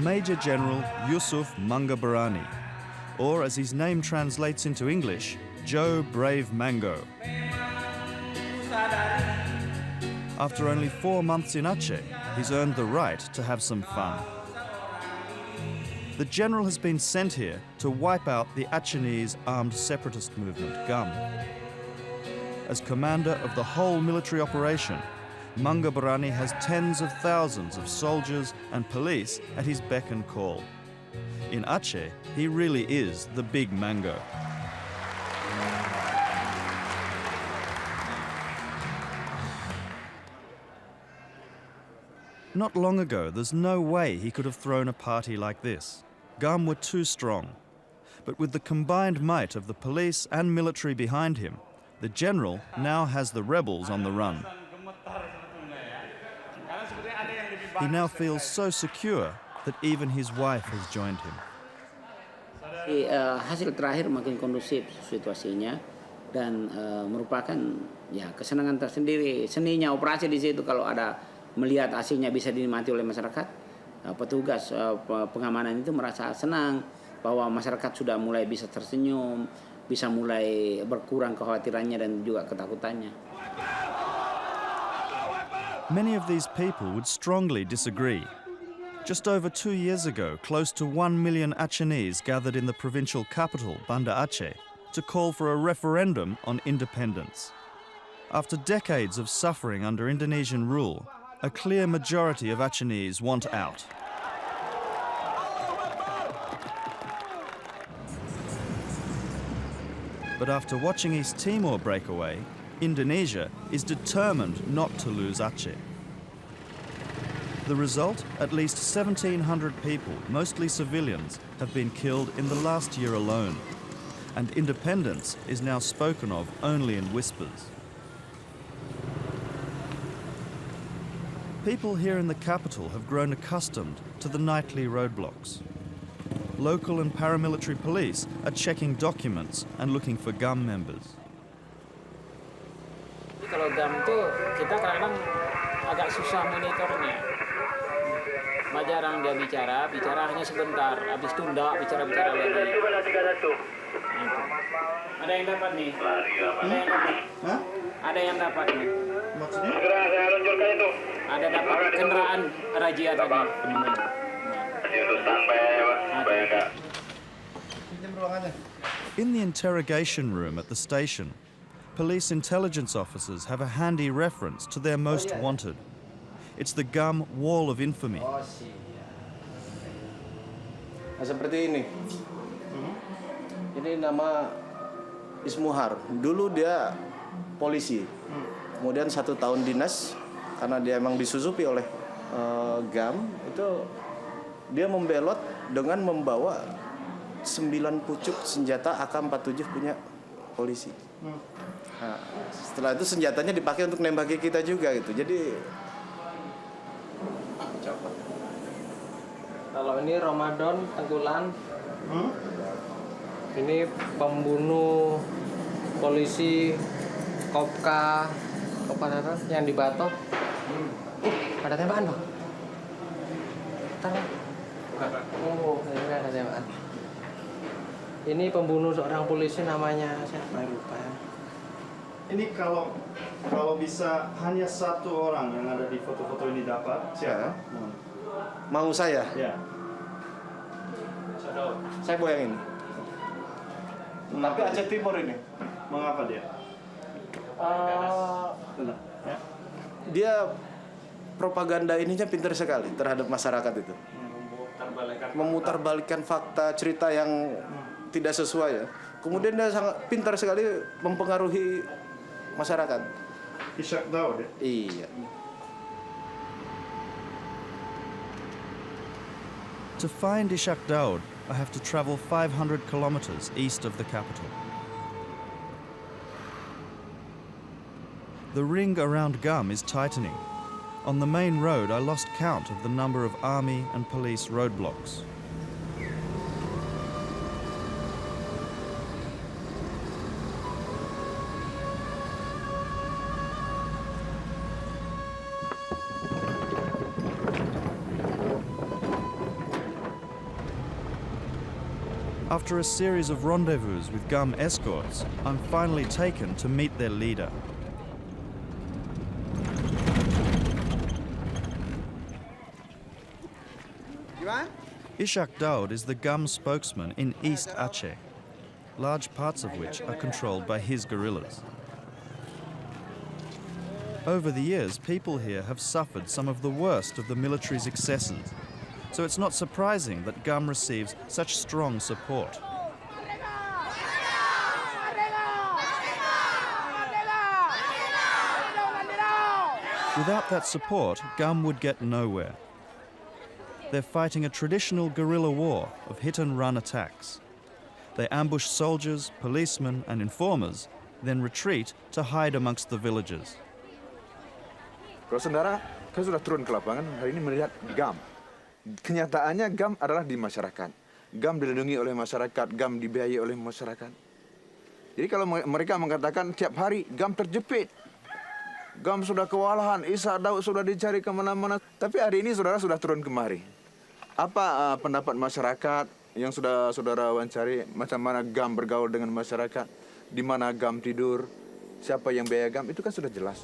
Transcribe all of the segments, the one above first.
Major General Yusuf Mangabarani, or as his name translates into English, Joe Brave Mango. After only 4 months in Aceh, he's earned the right to have some fun. The general has been sent here to wipe out the Achenese armed separatist movement, GUM. As commander of the whole military operation, Mangabarani has tens of thousands of soldiers and police at his beck and call. In Aceh, he really is the big mango. Not long ago, there's no way he could have thrown a party like this. GUM were too strong. But with the combined might of the police and military behind him, the general now has the rebels on the run. He now feels so secure that even his wife has joined him. Hasil terakhir makin kondusif situasinya dan merupakan ya kesenangan tersendiri. Seninya operasi di situ kalau ada melihat hasilnya bisa dinikmati oleh masyarakat, petugas pengamanan itu merasa senang bahwa masyarakat sudah mulai bisa tersenyum, bisa mulai berkurang kekhawatirannya dan juga ketakutannya. Many of these people would strongly disagree. Just over 2 years ago, close to 1 million Achenese gathered in the provincial capital, Banda Aceh, to call for a referendum on independence. After decades of suffering under Indonesian rule, a clear majority of Achenese want out. But after watching East Timor break away, Indonesia is determined not to lose Aceh. The result, at least 1,700 people, mostly civilians, have been killed in the last year alone. And independence is now spoken of only in whispers. People here in the capital have grown accustomed to the nightly roadblocks. Local and paramilitary police are checking documents and looking for GUM members. Kalau GUM itu kita kadang agak susah monitornya. Jarang dia bicara hanya sebentar, habis itu enggak bicara lagi. Ada yang dapat nih? Ada yang dapat nih? Maksudnya? Segera saya luncurkan itu. Ada dapat kendaraan razia tadi. In the interrogation room at the station, police intelligence officers have a handy reference to their most wanted. It's the GUM wall of infamy. Nah, seperti ini. Ini nama Ismuhar. Dulu dia polisi. Kemudian 1 tahun dinas karena dia emang disusupi oleh GUM. Itu dia membelot dengan membawa 9 pucuk senjata AK-47 punya polisi. Nah, setelah itu senjatanya dipakai untuk nembaki kita juga gitu. Jadi kalau ini Ramadan Tengkulan, ini pembunuh polisi Kopka yang di Batok. Ada tembakan bang? Bentar bang. Oh, ini ada tembakan. Ini pembunuh seorang polisi namanya siapa lupa ya. Ini kalau bisa hanya 1 orang yang ada di foto-foto ini dapat, siapa? mau saya? Ya. Saya mau yang ini. Tapi Aceh Timur ini. Mengapa dia? Dia propaganda ininya pintar sekali terhadap masyarakat itu. Memutarbalikkan fakta, cerita yang tidak sesuai ya. Kemudian dia sangat pintar sekali mempengaruhi masyarakat. Ishak Daud ya? Iya. To find Ishak Daud, I have to travel 500 kilometers east of the capital. The ring around GUM is tightening. On the main road, I lost count of the number of army and police roadblocks. After a series of rendezvous with Gum escorts, I'm finally taken to meet their leader. Ishak Daud is the Gum spokesman in East Aceh, large parts of which are controlled by his guerrillas. Over the years, people here have suffered some of the worst of the military's excesses, so it's not surprising that Gum receives such strong support. Without that support, Gum would get nowhere. They're fighting a traditional guerrilla war of hit-and-run attacks. They ambush soldiers, policemen and informers, then retreat to hide amongst the villages. Kalau saudara, saya sudah turun ke lapangan, hari ini melihat GAM. Kenyataannya GAM adalah di masyarakat. GAM dilindungi oleh masyarakat, GAM dibiayai oleh masyarakat. Jadi kalau mereka mengatakan tiap hari GAM terjepit, GAM sudah kewalahan, Ishak Daud sudah dicari kemana-mana. Tapi hari ini saudara sudah turun kemari. Apa pendapat masyarakat yang sudah saudara wawancari, macam mana GAM bergaul dengan masyarakat, di mana GAM tidur, siapa yang biaya GAM, itu kan sudah jelas.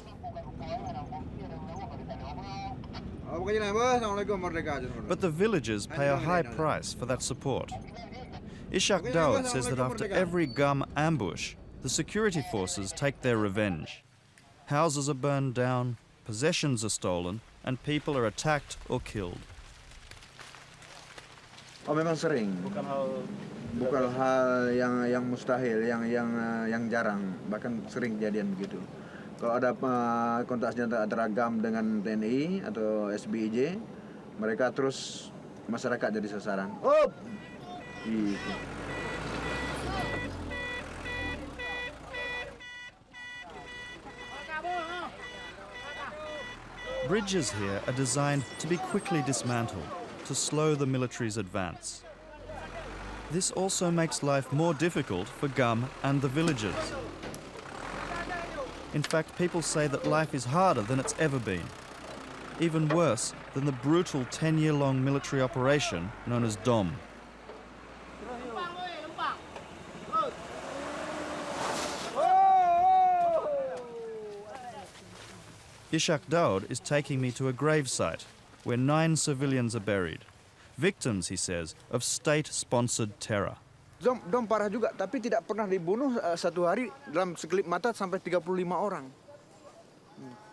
But the villagers pay a high price for that support. Ishak Daud says that after every Gum ambush, the security forces take their revenge. Houses are burned down, possessions are stolen, and people are attacked or killed. Oh, memang sering. Bukan hal yang mustahil, yang jarang, bahkan sering kejadian begitu. Kalau ada kontak senjata antara GAM dengan TNI atau SBIJ, mereka terus masyarakat jadi sasaran. Oh, gitu. Bridges here are designed to be quickly dismantled, to slow the military's advance. This also makes life more difficult for Gum and the villagers. In fact, people say that life is harder than it's ever been. Even worse than the brutal 10-year-long military operation known as DOM. Ishak Daud is taking me to a gravesite where 9 civilians are buried. Victims, he says, of state-sponsored terror. Dom parah juga, tapi tidak pernah dibunuh satu hari dalam sekelip mata sampai 35 orang.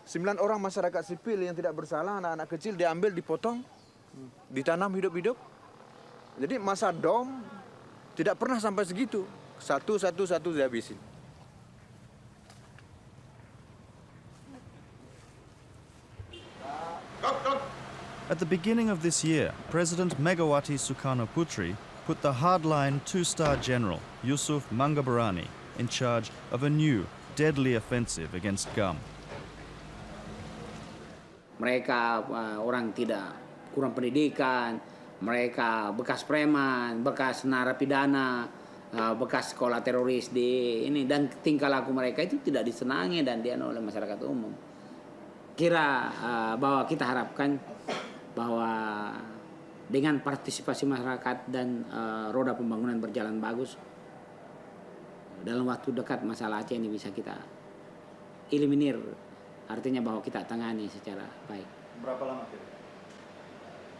9 orang masyarakat sipil yang tidak bersalah, anak-anak kecil diambil, dipotong, ditanam hidup-hidup. Jadi masa Dom tidak pernah sampai segitu. Satu dihabisin. At the beginning of this year, President Megawati Sukarnoputri put the hardline 2-star general, Yusuf Mangabarani, in charge of a new, deadly offensive against GAM. Mereka orang tidak kurang pendidikan, mereka bekas preman, bekas narapidana, bekas sekolah teroris di ini, dan tingkah laku mereka itu tidak disenangi dan dianu oleh masyarakat umum. Kira bahwa kita harapkan bahwa dengan partisipasi masyarakat dan roda pembangunan berjalan bagus, dalam waktu dekat masalah Aceh ini bisa kita eliminir, artinya bahwa kita tangani secara baik. Berapa lama kira?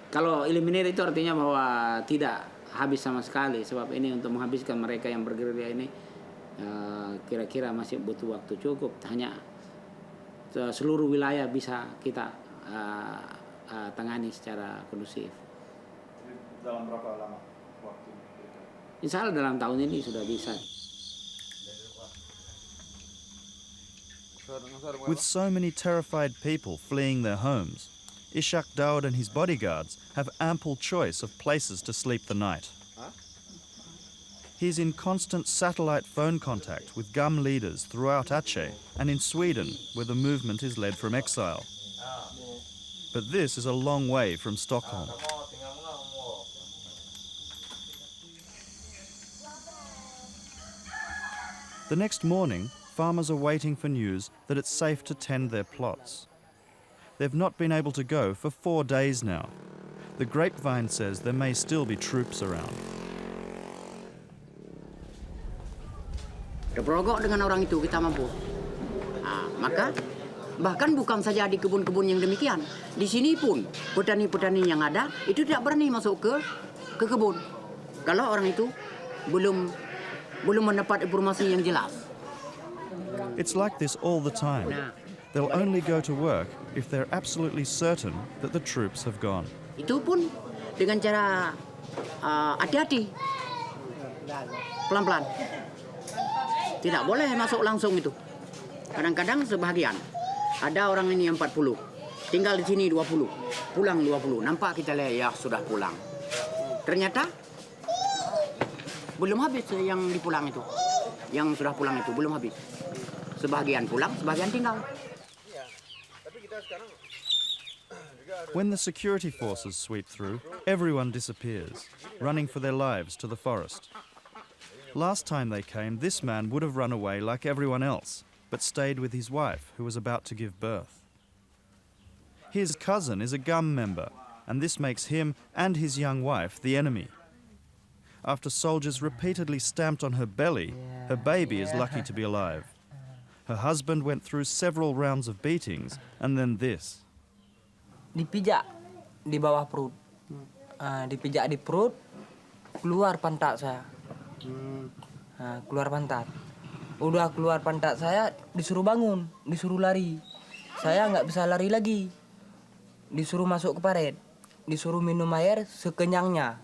Kalau eliminir itu artinya bahwa tidak habis sama sekali, sebab ini untuk menghabiskan mereka yang bergerilya ini kira-kira masih butuh waktu cukup. Hanya seluruh wilayah bisa kita tangani secara kondusif. Dalam berapa lama waktu? Insya Allah dalam tahun ini sudah bisa. With so many terrified people fleeing their homes, Ishak Daud and his bodyguards have ample choice of places to sleep the night. He's in constant satellite phone contact with GAM leaders throughout Aceh and in Sweden, where the movement is led from exile. But this is a long way from Stockholm. The next morning, farmers are waiting for news that it's safe to tend their plots. They've not been able to go for 4 days now. The grapevine says there may still be troops around. Berperogok dengan orang itu kita mampu. Maka bahkan bukan saja di kebun-kebun yang demikian. Di sini pun petani-petani yang ada itu tidak berani masuk ke kebun. Kalau orang itu belum mendapat informasi yang jelas. It's like this all the time. They'll only go to work if they're absolutely certain that the troops have gone. Itu pun dengan cara hati-hati, pelan-pelan. Tidak boleh masuk langsung itu. Kadang-kadang sebahagian. Ada orang ini 40, tinggal di sini 20, pulang 20. Nampak kita lihat ya sudah pulang. Ternyata belum habis yang dipulang itu. Yang sudah pulang itu belum habis. Sebahagian pulang, sebahagian tinggal. When the security forces sweep through, everyone disappears, running for their lives to the forest. Last time they came, this man would have run away like everyone else, but stayed with his wife, who was about to give birth. His cousin is a GUM member, and this makes him and his young wife the enemy. After soldiers repeatedly stamped on her belly, her baby is lucky to be alive. Her husband went through several rounds of beatings, and then this. Dipijak di bawah perut. Dipijak di perut, keluar pantat saya. Keluar pantat. Udah keluar pantat saya, disuruh bangun, disuruh lari. Saya nggak bisa lari lagi. Disuruh masuk ke paret, disuruh minum air sekenyangnya.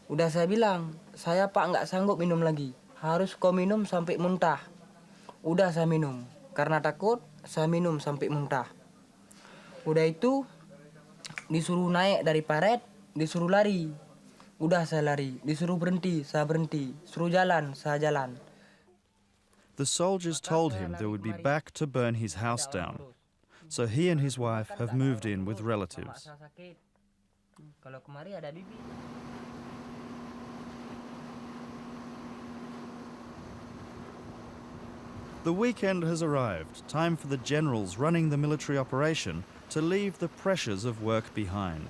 Udah saya bilang, saya Pak nggak sanggup minum lagi. Harus kau minum sampai muntah. Udah saya minum, karena takut saya minum sampai muntah. Udah itu disuruh naik dari paret, disuruh lari. Udah saya lari, disuruh berhenti, saya berhenti. Suruh jalan, saya jalan. The soldiers told him they would be back to burn his house down. So he and his wife have moved in with relatives. Kalau kemari ada bibi. The weekend has arrived, time for the generals running the military operation to leave the pressures of work behind.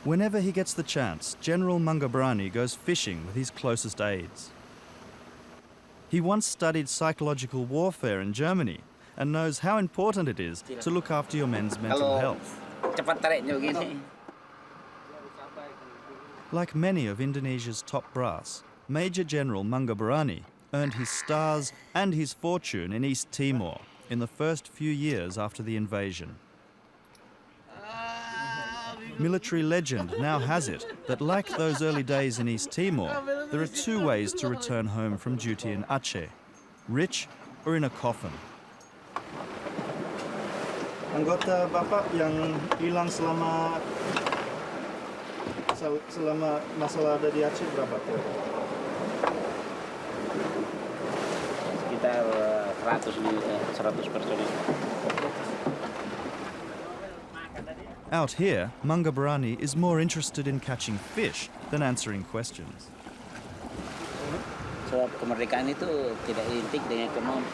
Whenever he gets the chance, General Mangabrani goes fishing with his closest aides. He once studied psychological warfare in Germany and knows how important it is to look after your men's mental health. Cepat tariknya begini. Like many of Indonesia's top brass, Major General Mangabrani earned his stars and his fortune in East Timor in the first few years after the invasion. Military legend now has it that, like those early days in East Timor, there are two ways to return home from duty in Aceh: rich or in a coffin. Anggota Bapak yang hilang selama masalah ada di Aceh berapa? Sekitar 100 personil. Out here, Mangabrani is more interested in catching fish than answering questions. Sebab kemerdekaan itu tidak identik dengan ekonomi.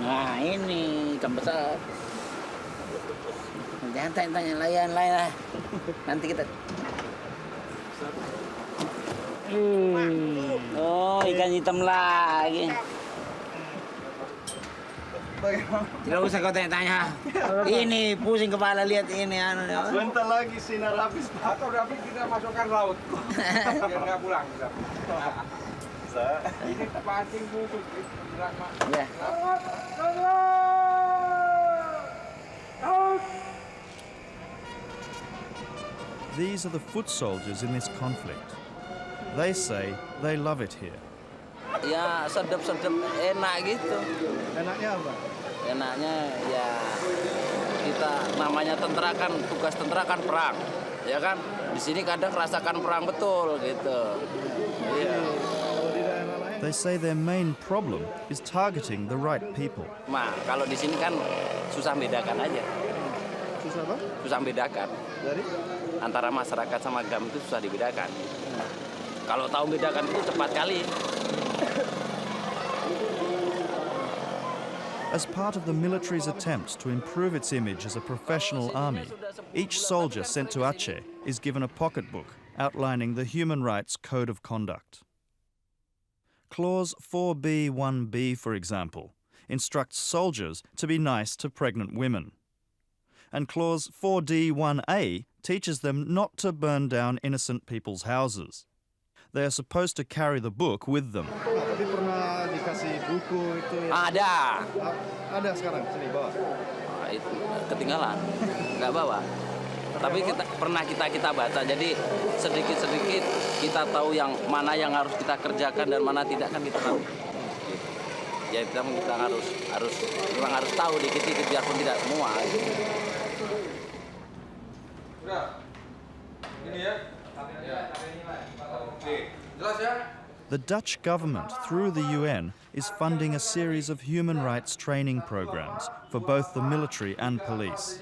Nah ini ikan besar. Jangan tanya-tanya layan lah. Nanti kita. Oh ikan hitam lagi. Tidak usah kau tanya-tanya. Ini pusing kepala lihat ini anu. Sebentar lagi sinar habis. Atau udah habis kita masukkan laut. Biar nggak pulang kita. Ini pancing busuk. Ya. These are the foot soldiers in this conflict. They say they love it here. Ya sedap-sedap enak gitu. Enaknya apa? Enaknya ya kita namanya tentara kan, tugas tentara kan perang, ya kan. Di sini kadang rasakan perang betul gitu. Iya. They say their main problem is targeting the right people. Nah, kalau di sini kan susah bedakan aja. Susah apa? Susah bedakan. Dari? Antara masyarakat sama GAM itu susah dibedakan. Kalau tahu bedakan itu cepat kali. As part of the military's attempts to improve its image as a professional army, each soldier sent to Aceh is given a pocketbook outlining the Human Rights Code of Conduct. Clause 4B1B, for example, instructs soldiers to be nice to pregnant women. And Clause 4D1A teaches them not to burn down innocent people's houses. They are supposed to carry the book with them. Tapi pernah dikasih buku itu ya? Ada. Ada sekarang, sini bawa. Itu ketinggalan, nggak bawa. Tapi kita baca, jadi sedikit-sedikit kita tahu yang mana yang harus kita kerjakan dan mana tidak, kan kita tahu. Ya kita memang harus tahu dikit-dikit biarpun tidak semua. Udah. Ini ya. Oke. Jelas ya? The Dutch government, through the UN, is funding a series of human rights training programs for both the military and police.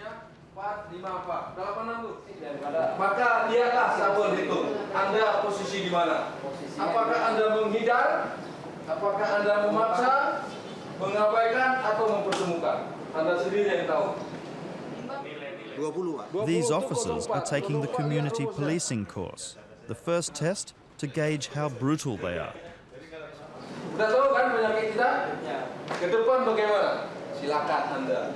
Maka lihatlah sampel itu. Anda posisi di mana? Apakah Anda menghindar? Apakah Anda memaksa, mengabaikan atau mempertemukan? Anda sendiri yang tahu. These officers are taking the community policing course, the first test to gauge how brutal they are. Sudah tahu kan penyakit kita? Ke depan bagaimana? Silakan Anda.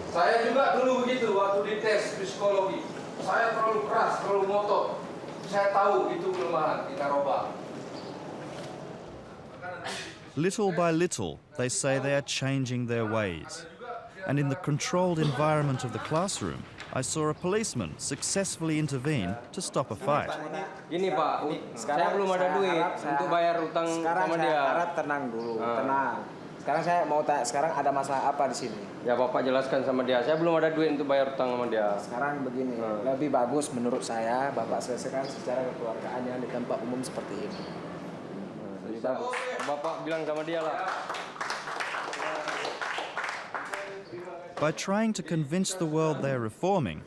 Saya juga dulu begitu waktu di tes psikologi. Saya terlalu keras, terlalu ngotot. Saya tahu itu kelemahan, kita robah. Little by little, they say they are changing their ways. And in the controlled environment of the classroom, I saw a policeman successfully intervene to stop a fight. Gini Pak, saya belum ada duit untuk bayar utang sama dia. Sekarang saya tenang dulu, tenang. Sekarang saya mau tanya, sekarang ada masalah apa di sini? Ya Bapak jelaskan sama dia, saya belum ada duit untuk bayar utang sama dia. Sekarang begini, lebih bagus menurut saya Bapak selesaikan secara kekeluargaan yang di tempat umum seperti ini. Bapak bilang sama dia lah. By trying to convince the world they're reforming,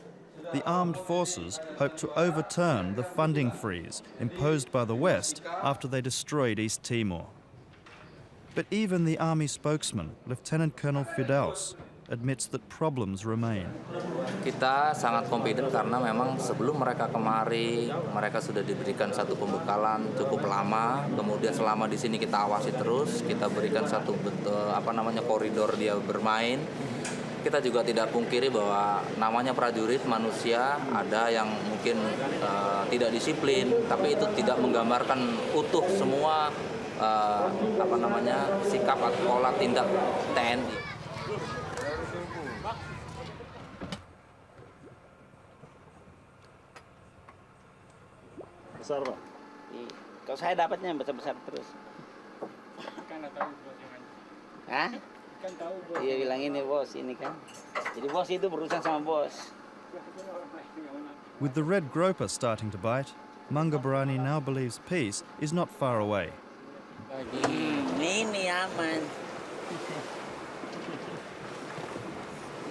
the armed forces hope to overturn the funding freeze imposed by the West after they destroyed East Timor. But even the army spokesman, Lieutenant Colonel Fidaus, admits that problems remain. Kita sangat confident karena memang sebelum mereka kemari, mereka sudah diberikan satu pembekalan cukup lama. Kemudian selama di sini kita awasi terus, kita berikan satu koridor dia bermain. Kita juga tidak pungkiri bahwa namanya prajurit manusia, ada yang mungkin tidak disiplin, tapi itu tidak menggambarkan utuh semua sikap atau pola tindak TNI. Besar, Pak? Kalau saya dapatnya yang besar-besar terus. Kan nggak tahu bos yang mana. Hah? Kan tahu bos. Dia bilang ini bos, ini kan. Jadi bos itu berurusan sama bos. With the red groper starting to bite, Mangga Barani now believes peace is not far away. Ini aman.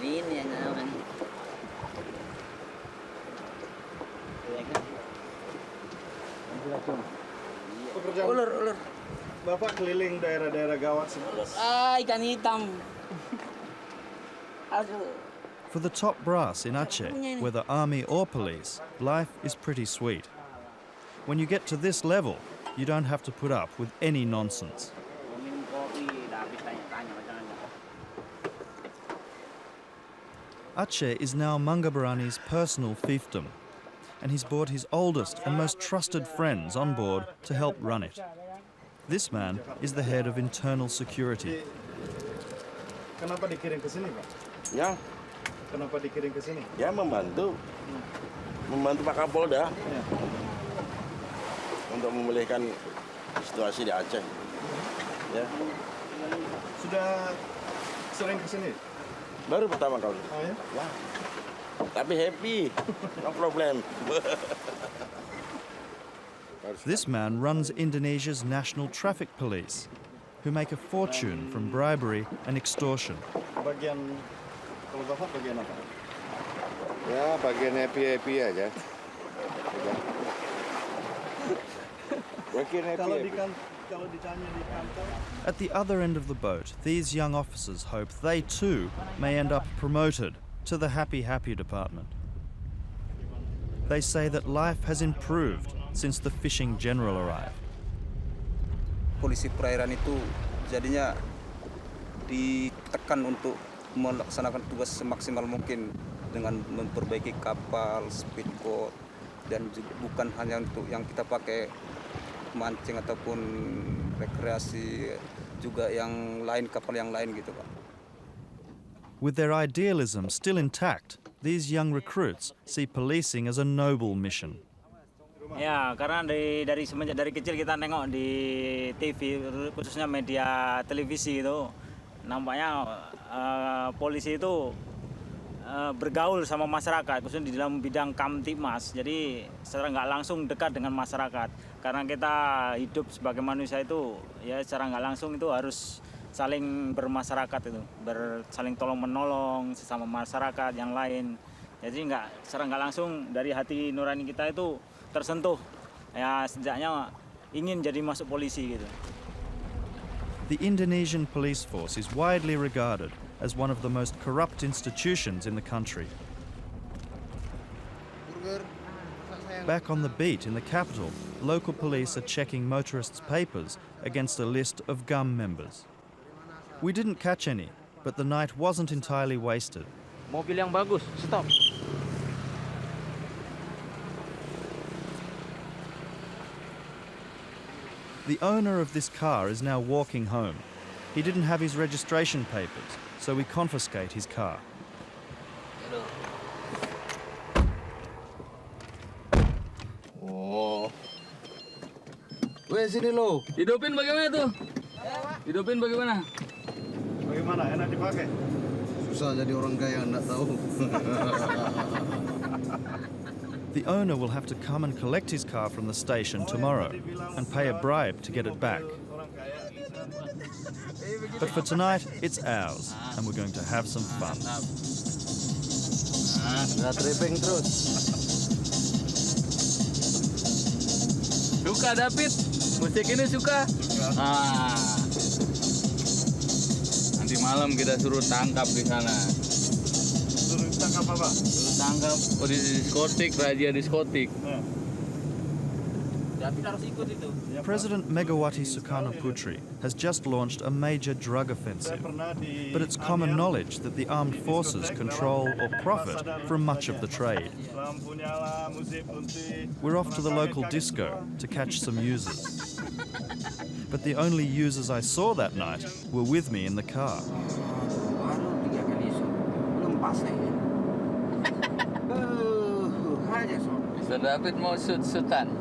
Ini yang aman. Ulur. Bapak keliling daerah-daerah gawat seperti Ikan hitam. For the top brass in Aceh, whether army or police, life is pretty sweet. When you get to this level, you don't have to put up with any nonsense. Aceh is now Mangga Barani's personal fiefdom, and he's brought his oldest and most trusted friends on board to help run it. This man is the head of internal security. Kenapa dikirim ke sini, Pak? Ya. Kenapa dikirim ke sini? Ya membantu Pak Kapolda untuk memulihkan situasi di Aceh. Ya. Sudah sering ke sini? Baru pertama kali. Oh ya? Ya. Tapi happy, no problem. This man runs Indonesia's national traffic police, who make a fortune from bribery and extortion. Kalau Bapak bagian apa? Ya, bagian happy aja. Bagian happy. Kalau ditanya di kantor. At the other end of the boat, these young officers hope they too may end up promoted to the happy department. They say that life has improved since the fishing general arrived. Polisi perairan itu jadinya ditekan untuk melaksanakan tugas semaksimal mungkin dengan memperbaiki kapal, speedboat, dan juga bukan hanya untuk yang kita pakai mancing ataupun rekreasi, juga yang lain, kapal yang lain gitu Pak. With their idealism still intact, these young recruits see policing as a noble mission. Ya, karena dari semenjak dari kecil kita nengok di TV, khususnya media televisi itu, nampaknya polisi itu bergaul sama masyarakat, khususnya di dalam bidang kamtipmas. Jadi secara nggak langsung dekat dengan masyarakat. Karena kita hidup sebagai manusia itu, ya secara nggak langsung itu harus saling bermasyarakat itu, saling tolong menolong sesama masyarakat yang lain. Jadi secara nggak langsung dari hati nurani kita itu tersentuh. Ya sejaknya ingin jadi masuk polisi gitu. The Indonesian police force is widely regarded as one of the most corrupt institutions in the country. Back on the beat in the capital, local police are checking motorists' papers against a list of GUM members. We didn't catch any, but the night wasn't entirely wasted. Mobil yang bagus, stop. The owner of this car is now walking home. He didn't have his registration papers, so we confiscate his car. Oh. Weh, sini lo. Hidupin bagaimana tuh? Hidupin bagaimana? Bagaimana? Enak dipakai? Susah jadi orang kaya, nggak tahu. The owner will have to come and collect his car from the station tomorrow and pay a bribe to get it back. But for tonight, it's ours, and we're going to have some fun. Nggak tripping terus. Suka David? Musik ini suka? Nanti malam kita suruh tangkap di sana. Suruh tangkap apa? Suruh tangkap di diskotik, razia diskotik. David harus ikut itu. President Megawati Sukarno Putri has just launched a major drug offensive. But it's common knowledge that the armed forces control or profit from much of the trade. We're off to the local disco to catch some users. But the only users I saw that night were with me in the car. Mr. David mau shoot-shootan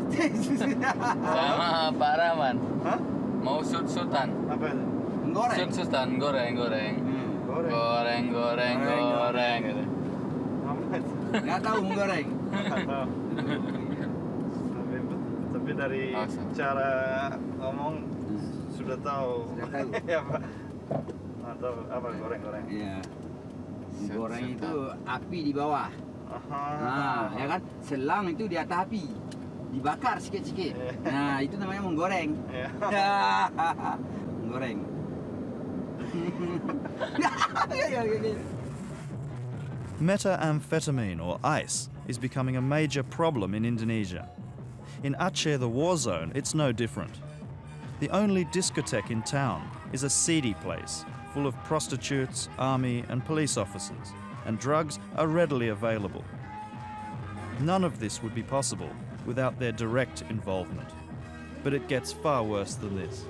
sama Pak Rahman. Hah? Mau shoot-shootan. Apa itu? Shoot-shootan, goreng. Goreng. Gitu. Nggak tahu menggoreng. Tapi dari cara ngomong sudah tahu. Ya, Pak. Atau apa goreng-goreng? Iya. Goreng itu api di bawah. Nah, ya kan? Selang itu di atas api. Dibakar sikit-sikit. Nah, itu namanya menggoreng. Menggoreng. Methamphetamine, or ice, is becoming a major problem in Indonesia. In Aceh, the war zone, it's no different. The only discotheque in town is a seedy place, full of prostitutes, army and police officers, and drugs are readily available. None of this would be possible without their direct involvement. But it gets far worse than this.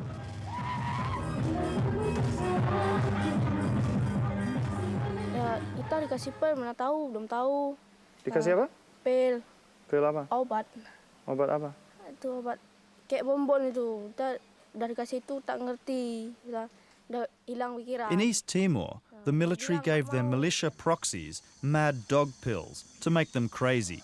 Ya, kita dikasih pil, mana tahu, belum tahu. Dikasih apa? Pil. Pil apa? Obat. Obat apa? Itu obat kayak bonbon itu. Kita dari kasih itu tak ngerti. Udah hilang pikiran. In East Timor, the military gave their militia proxies mad dog pills to make them crazy.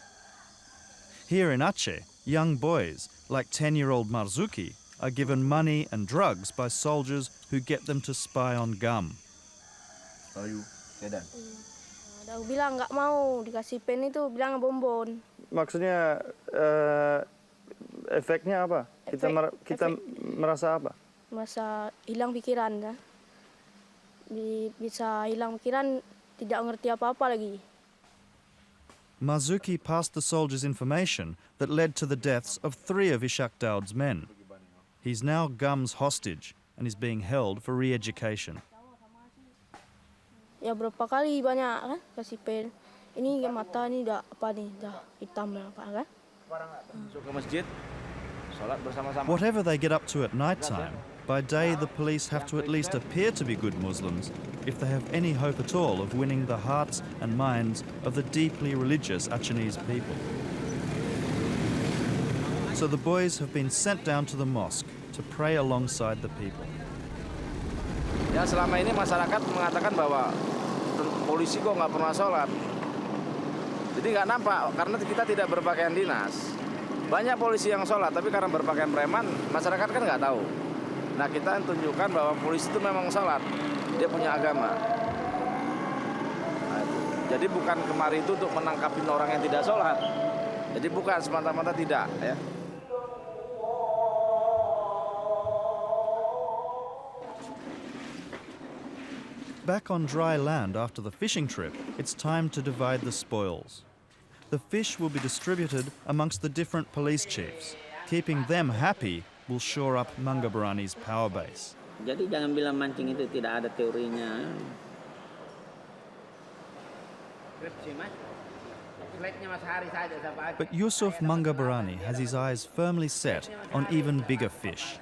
Here in Aceh, young boys, like 10-year-old Marzuki, are given money and drugs by soldiers who get them to spy on GUM. Ada bilang nggak mau dikasih pen itu, bilang bonbon. Maksudnya efeknya apa? Kita merasa apa? Merasa hilang pikiran ya. Bisa hilang pikiran, tidak ngerti apa-apa lagi. Marzuki passed the soldiers information that led to the deaths of 3 of Ishak Daud's men. He's now Gum's hostage and is being held for re-education. Ya berapa kali banyak kan kasih pel. Ini mata ini dah apa nih, dah hitam apa kan? Masuk ke masjid, sholat bersama-sama. Whatever they get up to at night time, by day the police have to at least appear to be good Muslims if they have any hope at all of winning the hearts and minds of the deeply religious Achenese people. So the boys have been sent down to the mosque to pray alongside the people. Ya selama ini masyarakat mengatakan bahwa polisi kok nggak pernah sholat. Jadi nggak nampak karena kita tidak berpakaian dinas. Banyak polisi yang sholat tapi karena berpakaian preman masyarakat kan nggak tahu. Nah kita tunjukkan bahwa polisi itu memang sholat. Dia punya agama. Nah, jadi bukan kemari itu untuk menangkapin orang yang tidak sholat. Jadi bukan semata-mata tidak ya. Back on dry land after the fishing trip, it's time to divide the spoils. The fish will be distributed amongst the different police chiefs. Keeping them happy will shore up Mangabarani's power base. Jadi jangan bilang mancing itu tidak ada teorinya. But Yusuf Mangabarani has his eyes firmly set on even bigger fish.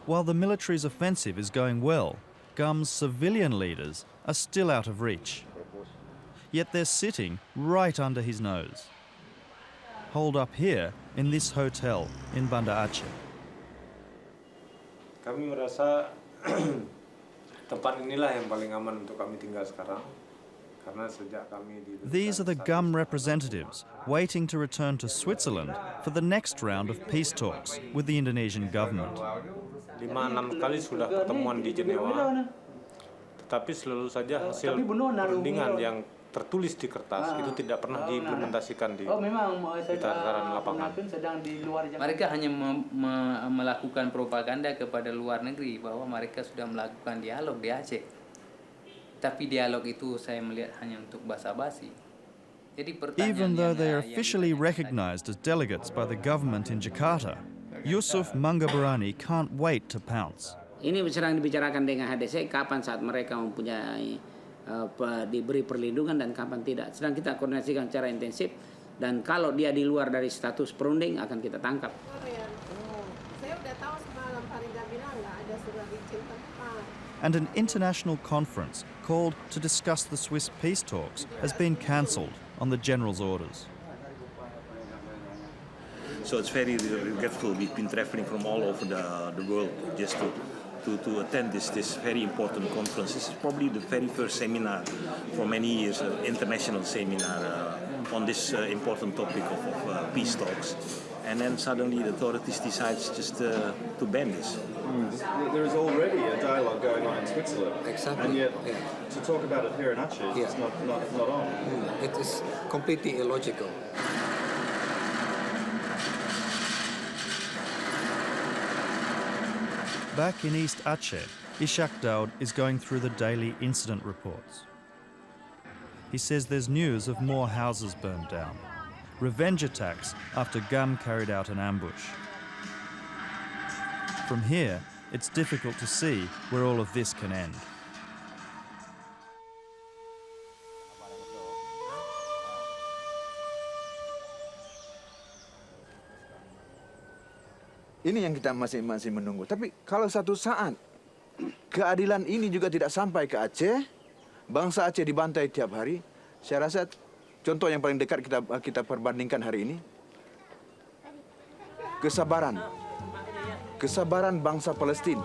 While the military's offensive is going well, Gum's civilian leaders are still out of reach. Yet they're sitting right under his nose. Holed up here in this hotel in Banda Aceh. Kami merasa tempat inilah yang paling aman untuk kami tinggal sekarang. Karena sejak kami di These are the Gum representatives waiting to return to Switzerland for the next round of peace talks with the Indonesian government. 5-6 kali sudah pertemuan di Jenewa, tetapi selalu saja hasil perundingan yang tertulis di kertas itu tidak pernah diimplementasikan di tataran lapangan. Mereka hanya melakukan propaganda kepada luar negeri bahwa mereka sudah melakukan dialog di Aceh. Tapi dialog itu saya melihat hanya untuk basa-basi. Even though they are officially recognized as delegates by the government in Jakarta, Yusuf Mangabarani can't wait to pounce. Ini sedang dibicarakan dengan HDC kapan saat mereka mempunyai diberi perlindungan dan kapan tidak. Sedang kita koordinasikan secara intensif dan kalau dia di luar dari status perunding akan kita tangkap. Saya udah tahu semalam Farida bilang nggak ada surat izin tempat. And an international conference called to discuss the Swiss peace talks has been cancelled on the general's orders. So it's very regretful. We've been traveling from all over the world just to attend this very important conference. This is probably the very first seminar for many years, international seminar on this important topic of peace talks. And then suddenly the authorities decide just to ban this. There is already a dialogue going on in Switzerland. Exactly. And yet to talk about it here in Aceh, it's not on. It is completely illogical. Back in East Aceh, Ishak Daud is going through the daily incident reports. He says there's news of more houses burned down, revenge attacks after Gum carried out an ambush. From here, it's difficult to see where all of this can end. Ini yang kita masih menunggu. Tapi kalau satu saat keadilan ini juga tidak sampai ke Aceh, bangsa Aceh dibantai tiap hari, saya rasa contoh yang paling dekat kita perbandingkan hari ini, kesabaran bangsa Palestina.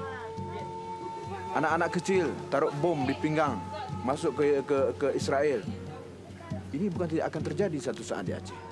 Anak-anak kecil taruh bom di pinggang, masuk ke Israel. Ini bukan tidak akan terjadi satu saat di Aceh.